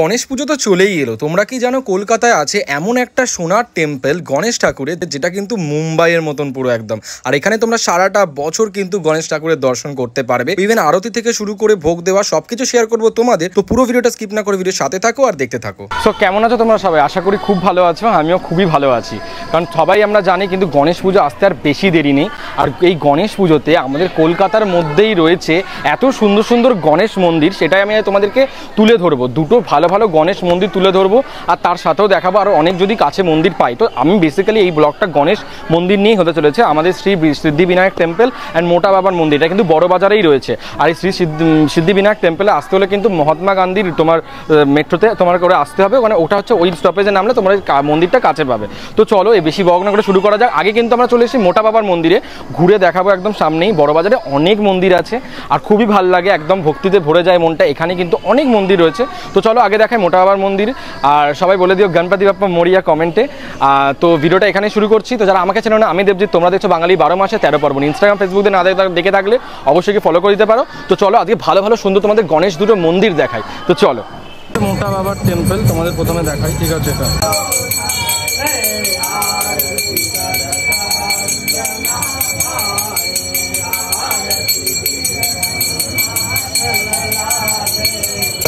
গণেশ পুজো তো চলেই এলো। তোমরা কি জানো কলকাতায় আছে এমন একটা সোনার টেম্পল গণেশ ঠাকুরের, যেটা কিন্তু মুম্বাইয়ের মতন পুরো একদম। আর এখানে তোমরা সারাটা বছর কিন্তু গণেশ ঠাকুরের দর্শন করতে পারবে। ইভেন আরতি থেকে শুরু করে ভোগ দেওয়া সবকিছু শেয়ার করবো তোমাদের। তো পুরো ভিডিওটা স্কিপ না করে ভিডিওর সাথে থাকো আর দেখতে থাকো। সো কেমন আছো তোমরা সবাই? আশা করি খুব ভালো আছো। আমিও খুবই ভালো আছি, কারণ সবাই আমরা জানি কিন্তু গণেশ পুজো আসতে আর বেশি দেরি নেই। আর এই গণেশ পুজোতে আমাদের কলকাতার মধ্যেই রয়েছে এত সুন্দর সুন্দর গণেশ মন্দির, সেটাই আমি তোমাদেরকে তুলে ধরবো। দুটো ভালো ভালো গণেশ মন্দির তুলে ধরবো, আর তার সাথেও দেখাবো আরও অনেক যদি কাছে মন্দির পাই। তো আমি বেসিক্যালি এই ব্লগটা গণেশ মন্দির নিয়েই হতে চলেছে। আমাদের শ্রী সিদ্ধিবিনায়ক টেম্পল অ্যান্ড মোটা বাবার মন্দির, এটা কিন্তু বড় বাজারেই রয়েছে। আর এই শ্রী সিদ্ধিবিনায়ক টেম্পলে আসতে হলে কিন্তু মহাত্মা গান্ধীর তোমার মেট্রোতে তোমার করে আসতে হবে, মানে ওটা হচ্ছে ওই স্টপেজে নামলে তোমার মন্দিরটা কাছে পাবে। তো চলো এই বেশি বর্ণনা করে শুরু করা যাক। আগে কিন্তু আমরা চলে এসেছি মোটা বাবার মন্দিরে, ঘুরে দেখাবো একদম সামনেই। বড় বাজারে অনেক মন্দির আছে আর খুবই ভালো লাগে, একদম ভক্তিতে ভরে যায় মনটা। এখানে কিন্তু অনেক মন্দির রয়েছে। তো চলো আগে দেখাই মোটা বাবার মন্দির। আর সবাই বলে দিও গণপতি বাপ্পা মরিয়া কমেন্টে। তো ভিডিওটা এখানে শুরু করছি। তো যারা আমাকে চেনো না, আমি দেবজিৎ, তোমরা দেখছো বাঙালি 12 মাসে 13 পার্বণ। ইনস্টাগ্রাম ফেসবুকে না দেখে থাকলে অবশ্যই ফলো করে দিতে পারো। তো চলো আজকে ভালো ভালো সুন্দর তোমাদের গণেশ দুটো মন্দির দেখাই। তো চলো, মোটা বাবার টেম্পল তোমাদের প্রথমে দেখাই, ঠিক আছে?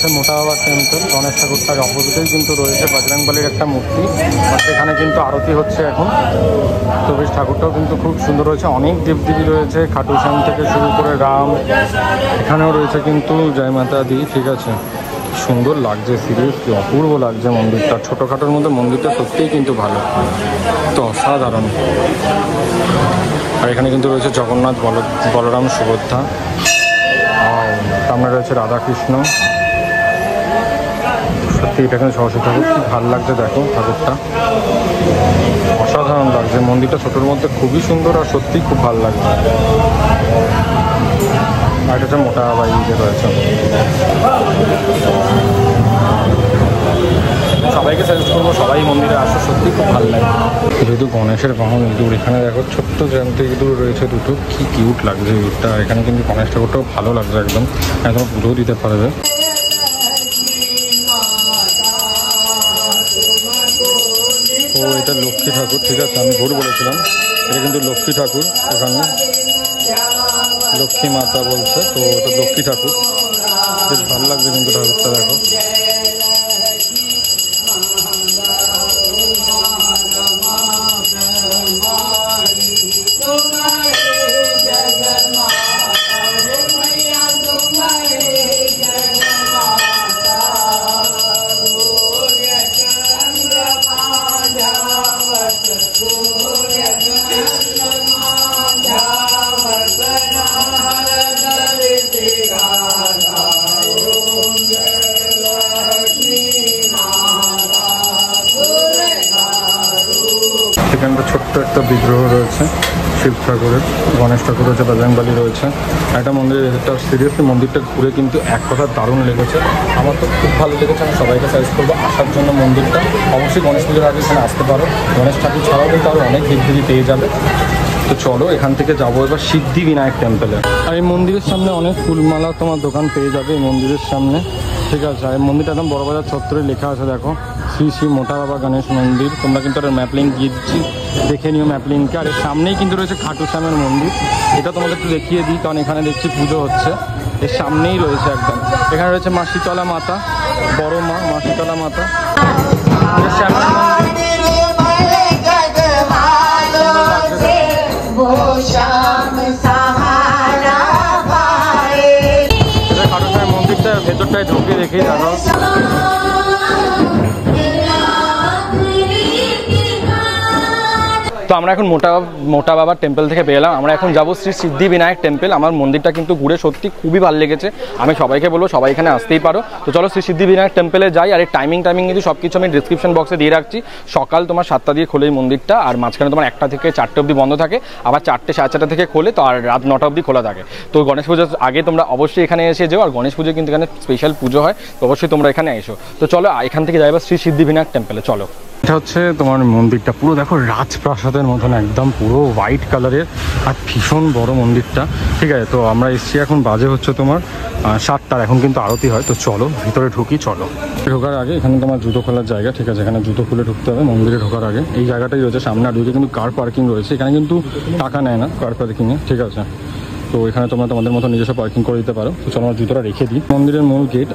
এটা মোটা বাবার টেম্পল। গণেশ ঠাকুরটার অপোজিটেই কিন্তু রয়েছে বজরংবলীর একটা মূর্তি, আর সেখানে কিন্তু আরতি হচ্ছে এখন। তো বেশ ঠাকুরটাও কিন্তু খুব সুন্দর রয়েছে, অনেক দেবদেবী রয়েছে, খাটু শ্যাম থেকে শুরু করে রাম, এখানেও রয়েছে কিন্তু জয় মাতা দি, ঠিক আছে? সুন্দর লাগছে, সিরিয়াসলি অপূর্ব লাগছে মন্দিরটা। ছোটোখাটোর মধ্যে মন্দিরটা সত্যিই কিন্তু ভালো, তো অসাধারণ। আর এখানে কিন্তু রয়েছে জগন্নাথ, বলরাম, সুভদ্রা, সামনে রয়েছে রাধাকৃষ্ণ। সত্যি এটা কিন্তু সরস্বতী ঠাকুর, কি ভালো লাগছে দেখো ঠাকুরটা, অসাধারণ লাগছে। মন্দিরটা ছোটোর মধ্যে খুবই সুন্দর আর সত্যিই খুব ভালো লাগছে। আর এটা হচ্ছে মোটা বাবা যে রয়েছে। সবাইকে সাজেস্ট করবো সবাই মন্দিরে আসো, সত্যি খুব ভালো লাগে। যেহেতু গণেশের বাহন ইঁদুর, এখানে দেখো ছোট্ট জ্যান্ত ইঁদুর রয়েছে দুটো, কি কিউট লাগছে ইঁদুরটা। এখানে কিন্তু গণেশ ঠাকুরটাও ভালো লাগছে একদম, একদম পুজোও দিতে পারবে। ও এটা লক্ষ্মী ঠাকুর, ঠিক আছে? আমি ভুল বলেছিলাম, এটা কিন্তু লক্ষ্মী ঠাকুর। এখানে লক্ষ্মী মাতা বলছে, তো এটা লক্ষ্মী ঠাকুর। বেশ ভালো লাগছে কিন্তু ঠাকুরটা দেখো। সেখানটা ছোট্ট একটা বিগ্রহ রয়েছে শিব ঠাকুরের, গণেশ ঠাকুর রয়েছে, বজরংবলী রয়েছে। একটা মন্দির, এটা সিরিয়াসলি মন্দিরটা ঘুরে কিন্তু এক কথা দারুণ লেগেছে। আমার তো খুব ভালো লেগেছে। আমি সবাইকে সাজেস্ট করবো আসার জন্য মন্দিরটা। অবশ্যই গণেশ পুজোর আগে এখানে আসতে পারো। গণেশ ঠাকুর ছাড়াও কিন্তু আরও অনেক দেবদেবী পেয়ে যাবে। তো চলো এখান থেকে যাবো এবার সিদ্ধিবিনায়ক টেম্পলে। আর এই মন্দিরের সামনে অনেক ফুলমালা তোমার দোকান পেয়ে যাবে এই মন্দিরের সামনে, ঠিক আছে? আর এই মন্দিরটা একদম বড়বাজার চত্বরে লেখা আছে দেখো, শ্রী শ্রী মোটা বাবা গণেশ মন্দির। তোমরা কিন্তু একটা ম্যাপ লিঙ্ক দিয়ে দিচ্ছি, দেখে নিও ম্যাপ লিঙ্কে। আর এর সামনেই কিন্তু রয়েছে খাটু শ্যামের মন্দির, এটা তোমাদের একটু দেখিয়ে দিই, কারণ এখানে দেখছি পুজো হচ্ছে। এর সামনেই রয়েছে একদম। এখানে রয়েছে মা শীতলা মাতা, বড় মা শীতলা মাতা, শ্যামের মন্দির। মন্দিরটা ভেতরটায় ঢুকে দেখেই দেখো। তো আমরা এখন মোটা বাবার টেম্পল থেকে বেরোলাম। আমরা এখন যাবো শ্রী সিদ্ধিবিনায়ক টেম্পল। আমার মন্দিরটা কিন্তু ঘুরে সত্যি খুবই ভালো লেগেছে। আমি সবাইকে বলবো সবাই এখানে আসতেই পারো। তো চলো শ্রী সিদ্ধিবিনায়ক টেম্পলে যাই। আর এই টাইমিং কিন্তু সব কিছু আমি ডিসক্রিপশন বক্সে দিয়ে রাখছি। সকাল তোমার 7টা দিয়ে খোলে এই মন্দিরটা, আর মাঝখানে তোমার 1টা থেকে 4টে অবধি বন্ধ থাকে, আবার 4টে সাড়ে 4টা থেকে খোলে, তো আর রাত 9টা অবধি খোলা থাকে। তো গণেশ পুজোর আগে তোমরা অবশ্যই এখানে এসে যাও। আর গণেশ পুজো কিন্তু এখানে স্পেশাল পুজো হয়, তো অবশ্যই তোমরা এখানে এসো। তো চলো এখান থেকে যাই শ্রী সিদ্ধিবিনায়ক টেম্পলে, চলো। এটা হচ্ছে তোমার মন্দিরটা, পুরো দেখো রাজপ্রাসাদের মতন একদম পুরো হোয়াইট কালারের, আর ভীষণ বড় মন্দিরটা। ঠিক আছে, তো আমরা এসছি এখন, বাজে হচ্ছে তোমার 7টার, এখন কিন্তু আরতি হয়। তো চলো ভিতরে ঢুকি, চলো। ঢোকার আগে এখানে তোমার জুতো খোলার জায়গা, ঠিক আছে, এখানে জুতো খুলে ঢুকতে হবে মন্দিরে ঢোকার আগে। এই জায়গাটাই রয়েছে সামনে, আর ঢুকে কিন্তু কার পার্কিং রয়েছে, এখানে কিন্তু টাকা নেয় না কার পার্কিংয়ে, ঠিক আছে। তো এখানে তোমরা তোমাদের মতো নিজস্ব পার্কিং করে দিতে পারো। তো চলো আমার জুতোটা রেখে দিই। মন্দিরের মূল গেট,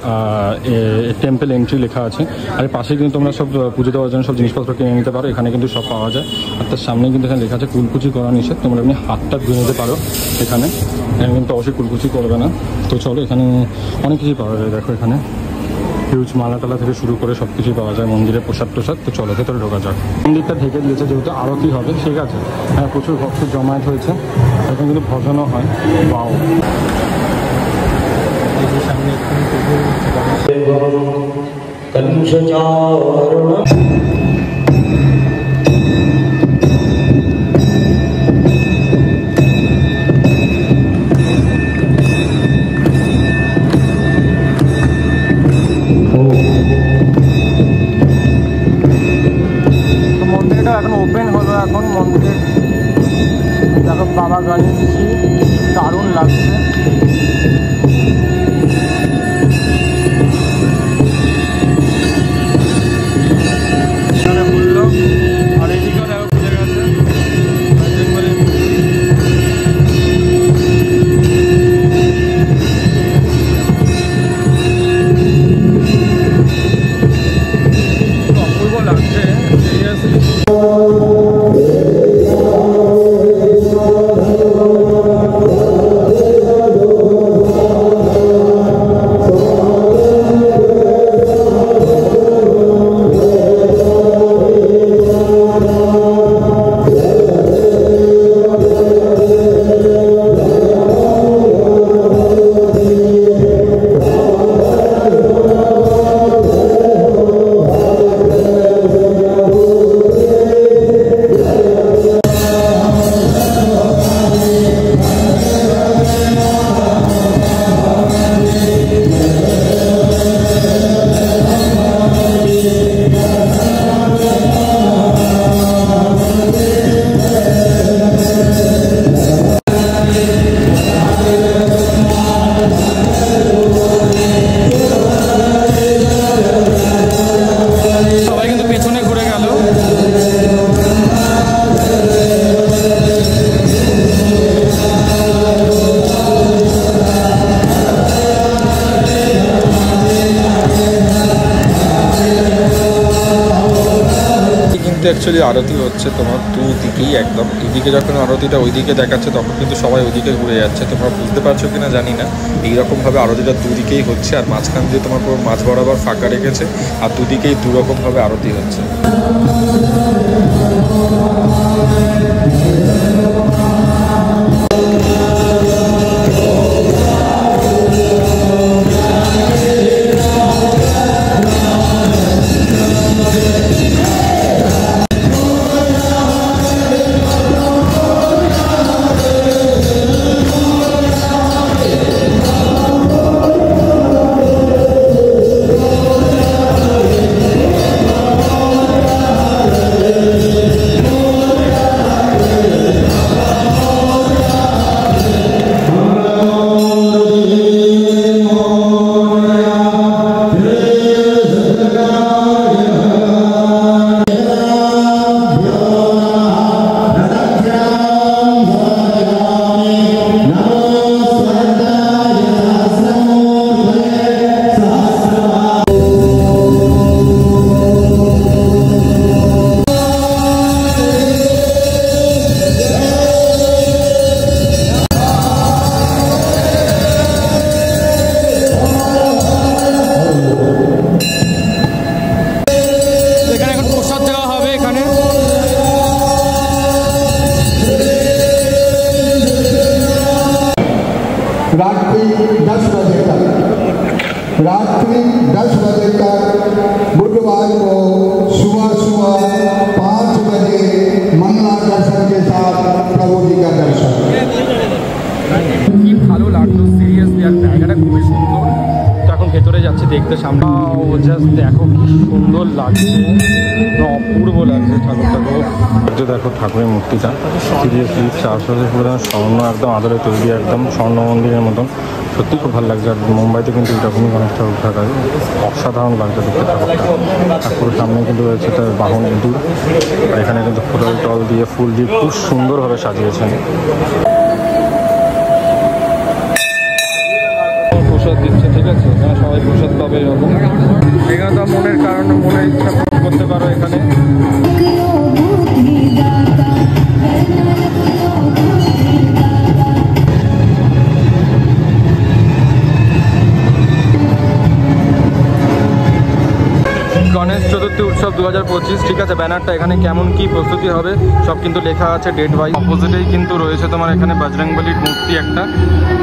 টেম্পল এন্ট্রি লেখা আছে, আর পাশে কিন্তু তোমরা সব পুজো দেওয়ার জন্য সব জিনিসপত্র কিনে নিতে পারো, এখানে কিন্তু সব পাওয়া যায়। আর তার সামনে কিন্তু এখানে লেখা আছে কুলকুচি করা নিষেধ, তোমরা এমনি হাতটা ধুয়ে নিতে পারো এখানে কিন্তু অবশ্যই কুলকুচি করবে না। তো চলো, এখানে অনেক কিছুই পাওয়া যায়, দেখো এখানে হিউজ মালা টালা থেকে শুরু করে সব কিছুই পাওয়া যায়, মন্দিরের প্রসাদ টোসাদ। তো চলো ভেতরে ঢোকা যাক। মন্দিরটা ঢেকে দিয়েছে যেহেতু আরতি হবে, ঠিক আছে। হ্যাঁ, প্রচুর ভক্ত জমায়েত হয়েছে, এখন কিন্তু ভজনও হয়। বাও, এখন ওপেন হলো। এখন মন্দিরে দেখো বাবা গণেশজি, দারুণ লাগছে। এখানে খুললো, আর এদিকেও দেখো খুলে গেছে। অপূর্ব লাগছে সিরিয়াসলি। অ্যাকচুয়ালি আরতি হচ্ছে তোমার দুদিকেই, একদম এদিকে যখন আরতিটা ওইদিকে দেখাচ্ছে তখন কিন্তু সবাই ওইদিকে ঘুরে যাচ্ছে। তোমরা বুঝতে পারছো কিনা জানি না, এইরকমভাবে আরতিটা দুদিকেই হচ্ছে, আর মাঝখান দিয়ে তোমার পুরো মাঝ বরাবর ফাঁকা রেখেছে, আর দুদিকেই দুরকমভাবে আরতি হচ্ছে। দেখো কি সুন্দর লাগছে, অপূর্ব লাগছে ঠাকুরটাকে। দেখো ঠাকুরের মূর্তিটা সিরিয়াসলি চারপাশে পুরো স্বর্ণ একদম আদরে তৈরি, একদম স্বর্ণ মন্দিরের মতন। সত্যি খুব ভালো লাগছে। আর মুম্বাইতে কিন্তু এরকমই গণেশ ঠাকুর থাকা অসাধারণ লাগছে দেখতে ঠাকুরটা। ঠাকুরের সামনে কিন্তু রয়েছে তার বাহন ইঁদুর, আর এখানে কিন্তু ফুল টল দিয়ে ফুল দিয়ে খুব সুন্দরভাবে সাজিয়েছেন। প্রসাদ দিচ্ছে, ঠিক আছে, এখানে সবাই প্রসাদ পাবে এরকম। এখানে তো মনের কারণে মনের ইচ্ছা পূরণ করতে পারো এখানে। গণেশ চতুর্থী উৎসব 2025, ঠিক আছে। ব্যানারটা এখানে কেমন কি প্রস্তুতি হবে সব কিন্তু লেখা আছে ডেট ওয়াইজ। অপোজিটেই কিন্তু রয়েছে তোমার এখানে বজরংবলীর মূর্তি একটা,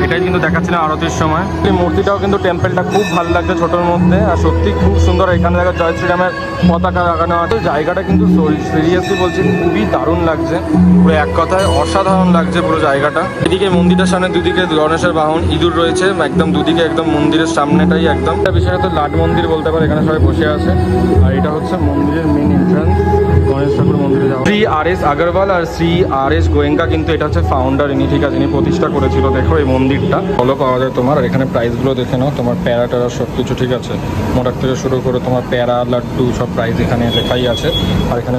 এটাই কিন্তু দেখাচ্ছিল আরতির সময়। এই মূর্তিটাও কিন্তু টেম্পলটা খুব ভালো লাগছে ছোটোর মধ্যে, আর সত্যি খুব সুন্দর। এখানে দেখা জয় শ্রীরামের পতাকা লাগানো আছে। জায়গাটা কিন্তু সিরিয়াসলি বলছি খুবই দারুণ লাগছে, পুরো এক কথায় অসাধারণ লাগছে পুরো জায়গাটা। এদিকে মন্দিরটার সামনে দুদিকে গণেশের বাহন ইঁদুর রয়েছে, একদম দুদিকে একদম মন্দিরের সামনেটাই একদম বিশেষত লাট মন্দির বলতে পারে, এখানে সবাই বসে আছে। আর এটা হচ্ছে মন্দিরের মেন এন্ট্রান্স, গণেশ ঠাকুর মন্দিরে যাওয়া। শ্রী আর.এস. আগরওয়াল আর শ্রী আর.এস. গোয়েঙ্কা কিন্তু এটা হচ্ছে ফাউন্ডার, ইনি, ঠিক আছে, ইনি প্রতিষ্ঠা করেছিল। দেখো এই মন্দিরটা ভালো পাওয়া যায় তোমার। আর এখানে প্রাইসগুলো দেখে নাও, তোমার প্যারা ট্যারা সব কিছু, ঠিক আছে, মোটার থেকে শুরু করে তোমার প্যারা লাড্ডু সব প্রাইস এখানে লেখাই আছে। আর এখানে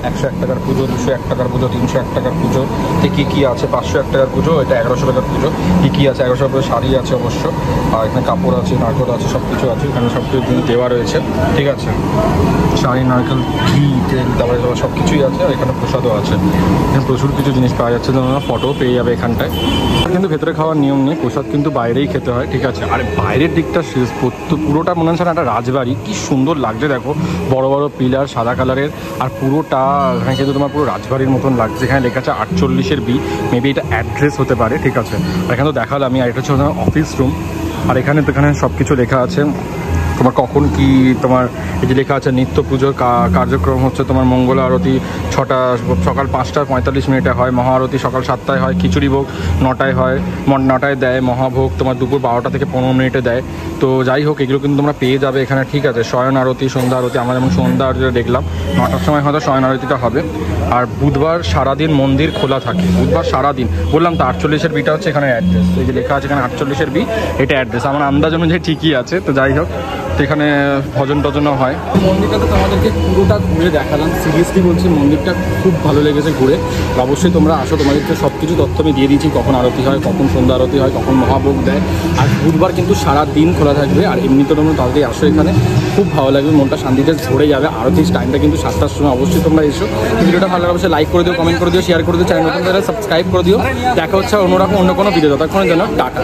101 টাকার পুজো, 201 টাকার পুজো, 301 টাকার পুজো, কী কী আছে, 501 টাকার পুজো, এটা 1100 টাকার পুজো, কী আছে, 1100 টাকার শাড়ি আছে অবশ্য। আর এখানে কাপড় আছে, নারকেল আছে, সব কিছু আছে এখানে, সব কিছু দেওয়া রয়েছে, ঠিক আছে। শাড়ি, নারকেল, ঘি, তেল, তারপরে সব কিছুই আছে। আর এখানে প্রসাদও আছে। এখানে প্রচুর কিছু জিনিস পাওয়া যাচ্ছে, তোমরা ফটোও পেয়ে যাবে এখানটায়। কিন্তু ভেতরে খাওয়ার নিয়ম নেই, প্রসাদ কিন্তু বাইরেই খেতে হয়, ঠিক আছে। আর বাইরের দিকটা পুরোটা মনে হচ্ছে না একটা রাজবাড়ি, কি সুন্দর লাগছে দেখো, বড় বড় পিলার সাদা কালারের। আর পুরোটা এখানে কিন্তু তোমার পুরো রাজবাড়ির মতন লাগছে। এখানে লেখা আছে 48-এর বি, মেবি এটা অ্যাড্রেস হতে পারে, ঠিক আছে। আর এখানে তো দেখালাম আমি। আর এটা হচ্ছে অফিস রুম। আর এখানে তো এখানে সব কিছু লেখা আছে তোমার কখন কি তোমার এই যে লেখা আছে নিত্য পুজোর কার্যক্রম হচ্ছে তোমার মঙ্গল আরতি সকাল 5:45 হয়, মহা আরতি সকাল 7টায় হয়, খিচুড়ি ভোগ 9টায় হয়, 9টায় দেয়, মহাভোগ তোমার দুপুর 12টা থেকে 15 মিনিটে দেয়। তো যাই হোক এগুলো কিন্তু তোমরা পেয়ে যাবে এখানে, ঠিক আছে। শয়ন আরতি, সন্ধ্যা আরতি, আমরা যেমন সন্ধ্যা আরতিটা দেখলাম 9টার সময় হয়তো শয়ন আরতিটা হবে। আর বুধবার সারাদিন মন্দির খোলা থাকে, বুধবার সারাদিন। বললাম তো 48-এর বিটা হচ্ছে এখানে অ্যাড্রেস, এই যে লেখা আছে এখানে 48-এর বি, এটা অ্যাড্রেস। আমার আন্দাজ অনুযায়ী ঠিকই আছে। তো যাই হোক, তো এখানে ভজন টজনও হয়। মন্দিরটা তো তোমাদেরকে পুরোটা ঘুরে দেখালাম, সিরিয়াসলি বলছি মন্দিরটা খুব ভালো লেগেছে ঘুরে। অবশ্যই তোমরা আসো, তোমাদেরকে সব কিছু তথ্য আমি দিয়ে দিয়েছি, কখন আরতি হয়, কখন সন্ধ্যা আরতি হয়, কখন মহাভোগ দেয়। আর বুধবার কিন্তু সারা দিন খোলা থাকবে। আর এমনিতে তোমরা তাড়াতাড়ি আসো এখানে, খুব ভালো লাগবে, মনটা শান্তিতে ভরে যাবে। আরতির টাইমটা কিন্তু 7টার সময়, অবশ্যই তোমরা এসো। ভিডিওটা ভালো লাগবে লাইক করে দিও, কমেন্ট করে দিও, শেয়ার করে দিও, চ্যানেল নতুন সাবস্ক্রাইব করে দিও। দেখা হচ্ছে অন্যরকম অন্য কোনো ভিডিও, ততক্ষণের জন্য টাটা।